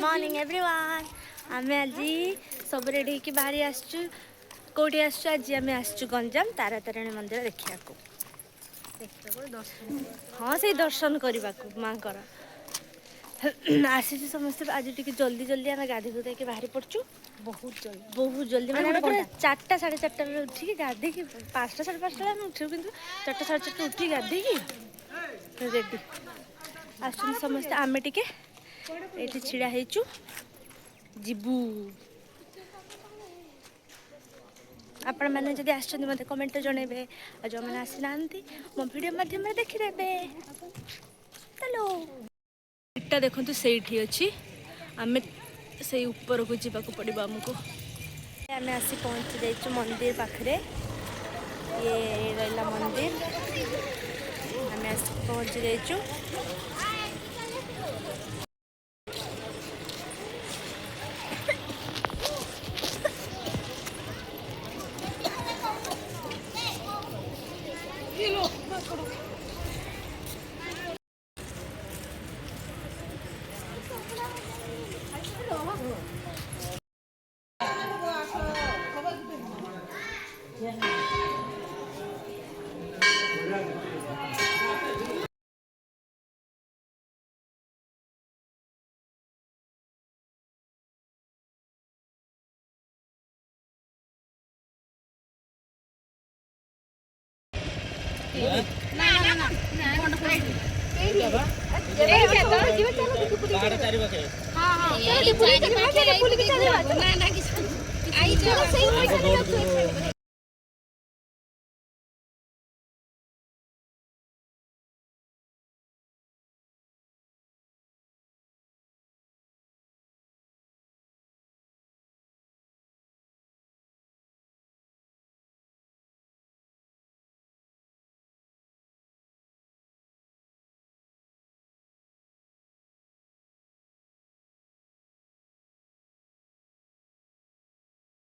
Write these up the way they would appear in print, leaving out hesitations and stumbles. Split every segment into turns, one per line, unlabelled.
morning everyone आम आज सब रेडी होकर बाहरी आसचु कौटी आसचु आज आम आसचु गंजाम तारा तारिणी मंदिर देखा हाँ से दर्शन करने को माँ आसी समस्ते आज टी जल्दी जल्दी आम गाधी गुधा के बाहरी पड़चु बहुत जल्दी मैंने चार्टा साढ़े चार्टा उठिक गाधे 5टा साढ़े 5टा आम उठू कि 4टा साढ़े 4टा उठिक गाधे रेडी आस समस्ते आम टे ये छिड़ा होचु जीवु आपण मैंने जब आस मत कमेंट जनइबे जो मैंने आसी ना मो वीडियो माध्यम देखिदेवे चलो इटा देखु से अच्छी आम से ऊपर को जावाक पड़ो आमको आम आसी पहुँची जाइए मंदिर पाखे ये रहा मंदिर आम आसी पहुँची जाइए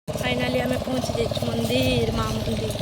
फाइनाली आम पहुँची जाइए मंदिर माँ मंदिर